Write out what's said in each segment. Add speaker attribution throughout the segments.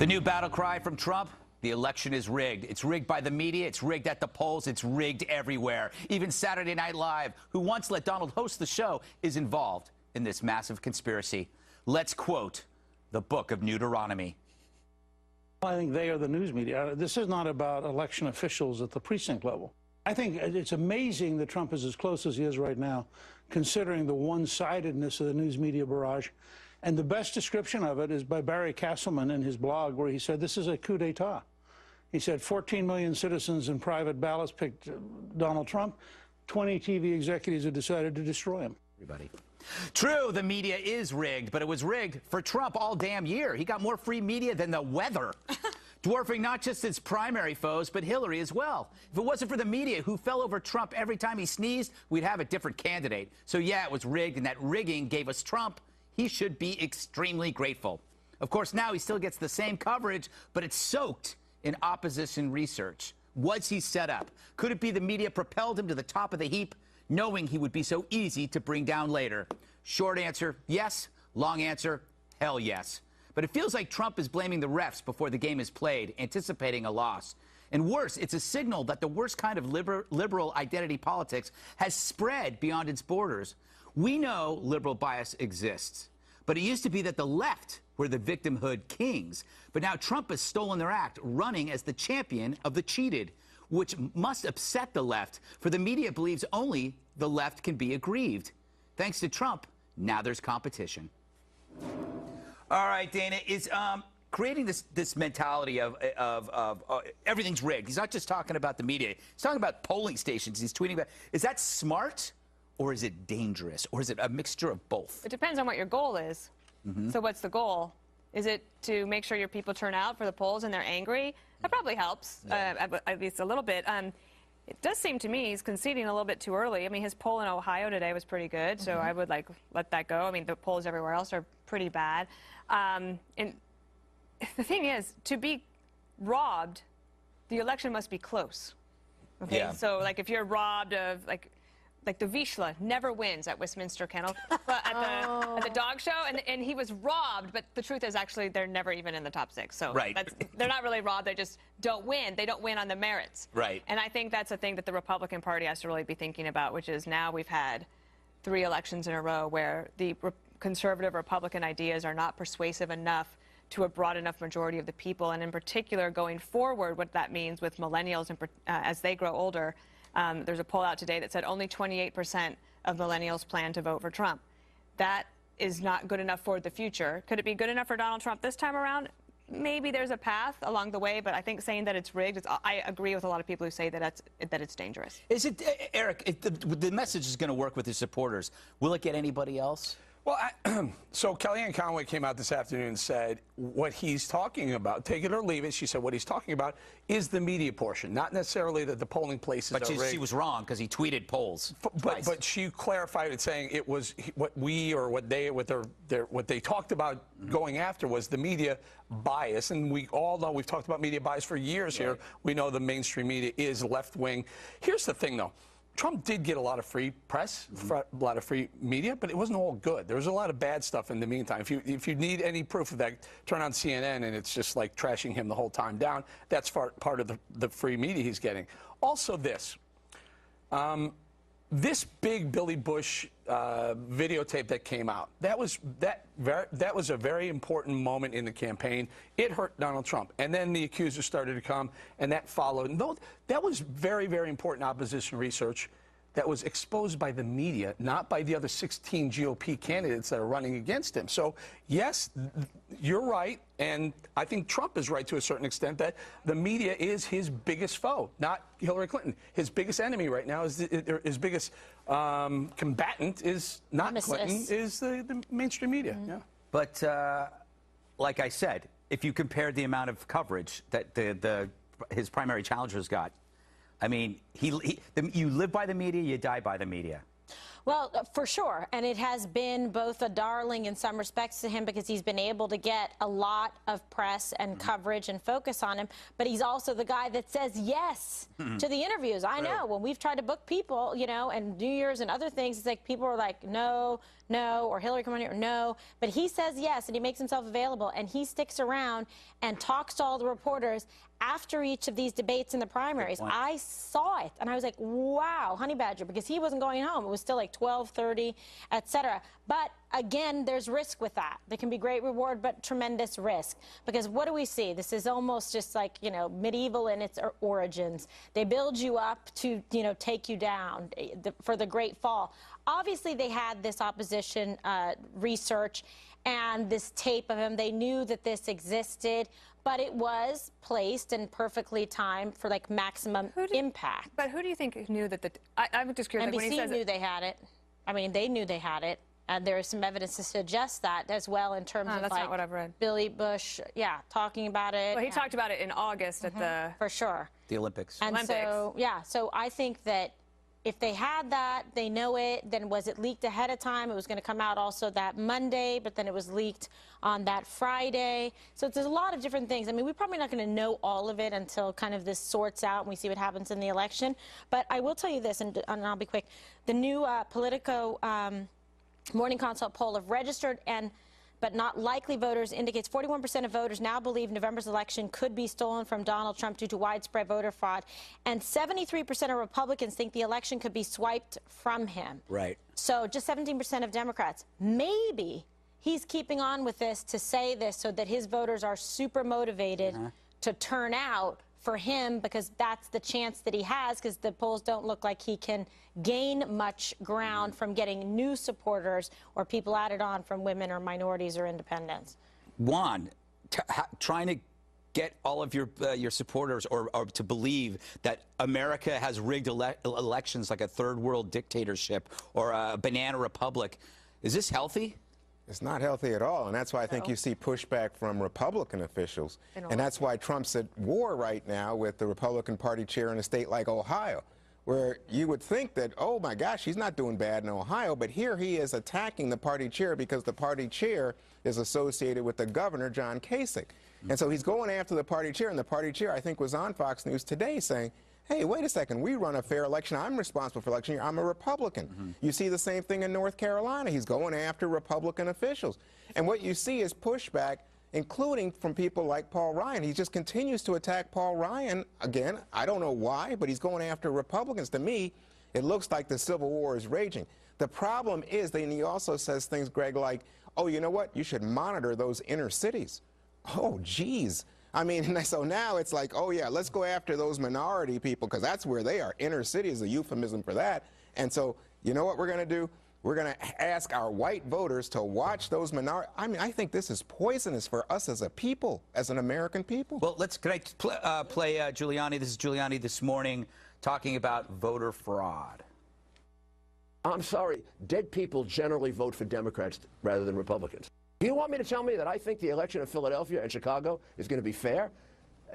Speaker 1: The new battle cry from Trump: the election is rigged. It's rigged by the media. It's rigged at the polls. It's rigged everywhere. Even Saturday Night Live, who once let Donald host the show, is involved in this massive conspiracy. Let's quote the book of Deuteronomy.
Speaker 2: I think they are the news media. This is not about election officials at the precinct level. I think it's amazing that Trump is as close as he is right now, considering the one-sidedness of the news media barrage. And the best description of it is by Barry Castleman in his blog, where he said this is a coup d'etat. He said 14 million citizens in private ballots picked Donald Trump. 20 TV executives have decided to destroy him.
Speaker 1: Everybody. True, the media is rigged, but it was rigged for Trump all damn year. He got more free media than the weather, dwarfing not just his primary foes, but Hillary as well. If it wasn't for the media, who fell over Trump every time he sneezed, we'd have a different candidate. So yeah, it was rigged, and that rigging gave us Trump. He should be extremely grateful. Of course, now he still gets the same coverage, but it's soaked in opposition research. Was he set up? Could it be the media propelled him to the top of the heap, knowing he would be so easy to bring down later? Short answer, yes. Long answer, hell yes. But it feels like Trump is blaming the refs before the game is played, anticipating a loss. And worse, it's a signal that the worst kind of liberal identity politics has spread beyond its borders. We know liberal bias exists, but it used to be that the left were the victimhood kings. But now Trump has stolen their act, running as the champion of the cheated, which must upset the left, for the media believes only the left can be aggrieved. Thanks to Trump, now there's competition. All right, Dana, is creating this mentality of everything's rigged. He's not just talking about the media. He's talking about polling stations. He's tweeting about. Is that smart, or is it dangerous, or is it a mixture of both?
Speaker 3: It depends on what your goal is. So what's the goal? Is it to make sure your people turn out for the polls and they're angry? That probably helps, at least a little bit. It does seem to me he's conceding a little bit too early. I mean, his poll in Ohio today was pretty good, so I would let that go. I mean, the polls everywhere else are pretty bad. And the thing is, to be robbed, the election must be close. Okay, yeah. So if you're robbed of like the Vizsla never wins at Westminster Kennel at the dog show, and he was robbed, but the truth is actually they're never even in the top 6. So they're not really robbed, they just don't win. They don't win on the merits. Right. And I think that's a thing that the Republican Party has to really be thinking about, which is now we've had 3 elections in a row where the conservative Republican ideas are not persuasive enough to a broad enough majority of the people, and in particular going forward, what that means with millennials as they grow older. There's a poll out today that said only 28% of millennials plan to vote for Trump. That is not good enough for the future. Could it be good enough for Donald Trump this time around? Maybe there's a path along the way, but I think saying that it's rigged, I agree with a lot of people who say that it's dangerous. Is it,
Speaker 1: Eric, the message is going to work with his supporters. Will it get anybody else?
Speaker 4: Well, so Kellyanne Conway came out this afternoon and said what he's talking about, take it or leave it, she said what he's talking about is the media portion, not necessarily that the polling places are rigged.
Speaker 1: But she was wrong because he tweeted polls.
Speaker 4: But she clarified it, saying it was what they talked about going after was the media bias. And we all know, we've talked about media bias for years here. We know the mainstream media is left-wing. Here's the thing, though. Trump did get a lot of free press, a lot of free media, but it wasn't all good. There was a lot of bad stuff in the meantime. If you need any proof of that, turn on CNN, and it's just like trashing him the whole time down. That's part of the free media he's getting. Also this. This big Billy Bush videotape that came out, that was a very important moment in the campaign. It hurt Donald Trump. And then the accusers started to come, and that followed. And that was very, very important opposition research that was exposed by the media, not by the other 16 GOP candidates that are running against him. So, yes, you're right, and I think Trump is right to a certain extent that the media is his biggest foe, not Hillary Clinton. His biggest enemy right now is his biggest combatant is not Clinton, is the mainstream media. Yeah.
Speaker 1: But like I said, if you compared the amount of coverage that his primary challengers got, I mean, you live by the media, you die by the media.
Speaker 5: Well, for sure. And it has been both a darling in some respects to him because he's been able to get a lot of press and coverage and focus on him. But he's also the guy that says yes to the interviews. I know when we've tried to book people, you know, and New Year's and other things, it's like people are like, no, no, or Hillary come on here, no. But he says yes, and he makes himself available, and he sticks around and talks to all the reporters after each of these debates in the primaries. I saw it, and I was like, wow, honey badger, because he wasn't going home. It was still like 12:30, et cetera. But again, there's risk with that. There can be great reward, but tremendous risk. Because what do we see? This is almost just like, you know, medieval in its origins. They build you up to, you know, take you down for the great fall. Obviously, they had this opposition research and this tape of him. They knew that this existed, but it was placed and perfectly timed for like maximum impact.
Speaker 3: But who do you think knew that I'm just curious.
Speaker 5: NBC
Speaker 3: when he says
Speaker 5: knew they had it. I mean, they knew they had it. And there is some evidence to suggest that as well in terms of
Speaker 3: that's
Speaker 5: like
Speaker 3: not what I've read.
Speaker 5: Billy Bush, talking about it.
Speaker 3: Well, he talked about it in August at the...
Speaker 5: For sure.
Speaker 1: The Olympics.
Speaker 5: And so, so I think that if they had that, they know it, then was it leaked ahead of time? It was going to come out also that Monday, but then it was leaked on that Friday. So there's a lot of different things. I mean, we're probably not going to know all of it until kind of this sorts out and we see what happens in the election. But I will tell you this, and I'll be quick. The new Politico Morning Consult poll of registered but not likely voters indicates 41% of voters now believe November's election could be stolen from Donald Trump due to widespread voter fraud. And 73% of Republicans think the election could be swiped from him.
Speaker 1: Right.
Speaker 5: So just 17% of Democrats. Maybe he's keeping on with this to say this so that his voters are super motivated to turn out for him, because that's the chance that he has, because the polls don't look like he can gain much ground from getting new supporters or people added on from women or minorities or independents.
Speaker 1: Juan, trying to get all of your supporters or to believe that America has rigged elections like a third world dictatorship or a banana republic, is this healthy?
Speaker 6: It's not healthy at all, and that's why I think you see pushback from Republican officials, and that's why Trump's at war right now with the Republican Party chair in a state like Ohio, where you would think that, oh my gosh, he's not doing bad in Ohio, but here he is attacking the party chair because the party chair is associated with the governor, John Kasich. And so he's going after the party chair, and the party chair, I think, was on Fox News today saying, hey, wait a second, we run a fair election. I'm responsible for election here. I'm a Republican. You see the same thing in North Carolina. He's going after Republican officials. And what you see is pushback, including from people like Paul Ryan. He just continues to attack Paul Ryan. Again, I don't know why, but he's going after Republicans. To me, it looks like the Civil War is raging. The problem is that he also says things, Greg, like, oh, you know what? You should monitor those inner cities. Oh, geez. I mean, so now it's like, oh, yeah, let's go after those minority people, because that's where they are. Inner city is a euphemism for that. And so, you know what we're going to do? We're going to ask our white voters to watch those minority. I mean, I think this is poisonous for us as a people, as an American people.
Speaker 1: Well, can I play Giuliani? This is Giuliani this morning talking about voter fraud.
Speaker 7: I'm sorry, dead people generally vote for Democrats rather than Republicans. Do you want me to tell me that I think the election in Philadelphia and Chicago is going to be fair?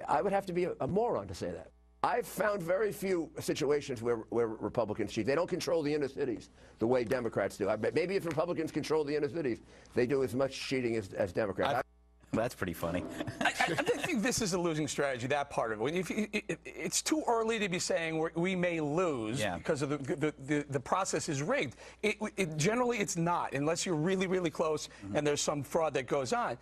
Speaker 7: I would have to be a moron to say that. I've found very few situations where Republicans cheat. They don't control the inner cities the way Democrats do. Maybe if Republicans control the inner cities, they do as much cheating as Democrats.
Speaker 1: That's pretty funny.
Speaker 4: I think this is a losing strategy, that part of it. It's too early to be saying we may lose because of the process is rigged. Generally, it's not, unless you're really, really close and there's some fraud that goes on.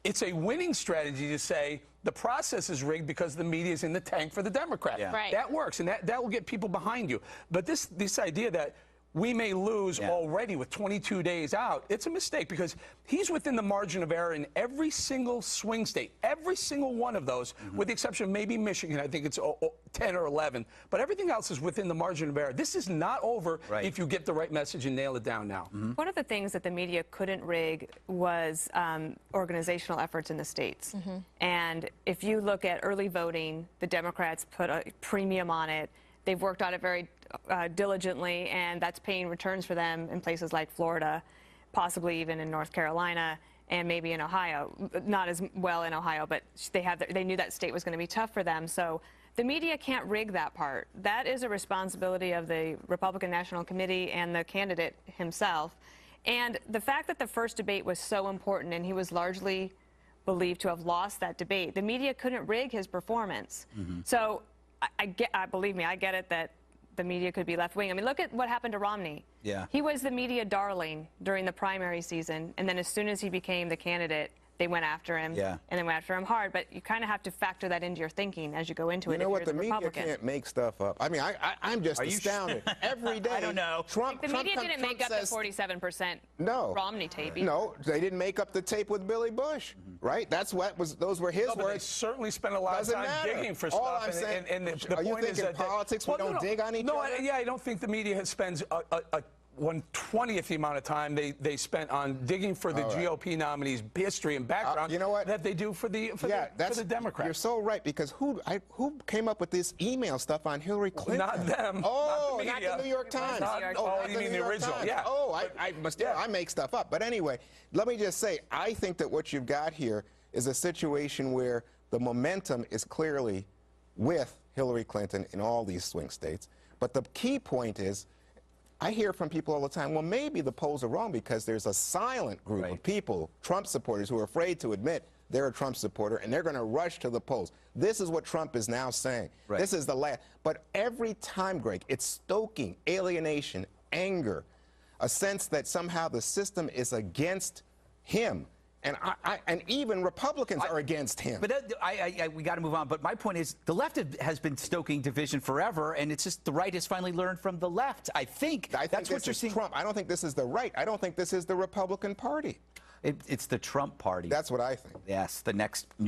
Speaker 4: It's a winning strategy to say the process is rigged because the media is in the tank for the Democrat.
Speaker 5: Right.
Speaker 4: That works, and that will get people behind you. But this idea that we may lose already with 22 days out, it's a mistake, because he's within the margin of error in every single swing state, every single one of those, with the exception of maybe Michigan. I think it's 10 or 11. But everything else is within the margin of error. This is not over if you get the right message and nail it down now.
Speaker 3: One of the things that the media couldn't rig was organizational efforts in the states. And if you look at early voting, the Democrats put a premium on it. They've worked on it very diligently, and that's paying returns for them in places like Florida, possibly even in North Carolina, and maybe in Ohio. Not as well in Ohio, but they knew that state was going to be tough for them. So The media can't rig that part. That is a responsibility of the Republican National Committee and the candidate himself. And the fact that the first debate was so important and he was largely believed to have lost that debate, the media couldn't rig his performance. So believe me, I get it that the media could be left wing. I mean, look at what happened to Romney.
Speaker 1: Yeah.
Speaker 3: He was the media darling during the primary season, and then as soon as he became the candidate, they went after him, and they went after him hard. But you kind of have to factor that into your thinking as you go into it.
Speaker 6: You know what? The media
Speaker 3: Republican.
Speaker 6: can't make stuff up. I mean, I'm just astounded. Every day.
Speaker 1: I don't know.
Speaker 3: The media didn't make up the 47% Romney tape.
Speaker 6: No, they didn't make up the tape with Billy Bush, right? That's what was. Those were his
Speaker 4: No, but
Speaker 6: words.
Speaker 4: they certainly spent a lot of time digging for
Speaker 6: All
Speaker 4: stuff.
Speaker 6: I'm saying,
Speaker 4: and the
Speaker 6: are you
Speaker 4: point is
Speaker 6: thinking
Speaker 4: that
Speaker 6: politics? We don't dig on each other.
Speaker 4: No, I don't think the media spends a 1/20th the amount of time they spent on digging for the GOP nominee's history and background
Speaker 6: you know what?
Speaker 4: that they do for the Democrats.
Speaker 6: You're so right, because who came up with this email stuff on Hillary Clinton?
Speaker 4: Not them.
Speaker 6: Oh,
Speaker 4: not the media.
Speaker 6: not the New York Times.
Speaker 4: Oh, you mean the original?
Speaker 6: Times.
Speaker 4: Yeah.
Speaker 6: Oh, I make stuff up. But anyway, let me just say, I think that what you've got here is a situation where the momentum is clearly with Hillary Clinton in all these swing states. But the key point is, I hear from people all the time, well, maybe the polls are wrong because there's a silent group of people, Trump supporters, who are afraid to admit they're a Trump supporter, and they're going to rush to the polls. This is what Trump is now saying. This is the last. But every time, Greg, it's stoking alienation, anger, a sense that somehow the system is against him. And even Republicans are against him.
Speaker 1: But we got to move on. But my point is, the left has been stoking division forever, and it's just the right has finally learned from the left. I think that's what you're seeing.
Speaker 6: Trump. I don't think this is the right. I don't think this is the Republican Party.
Speaker 1: It's the Trump Party.
Speaker 6: That's what I think.
Speaker 1: Yes, the next.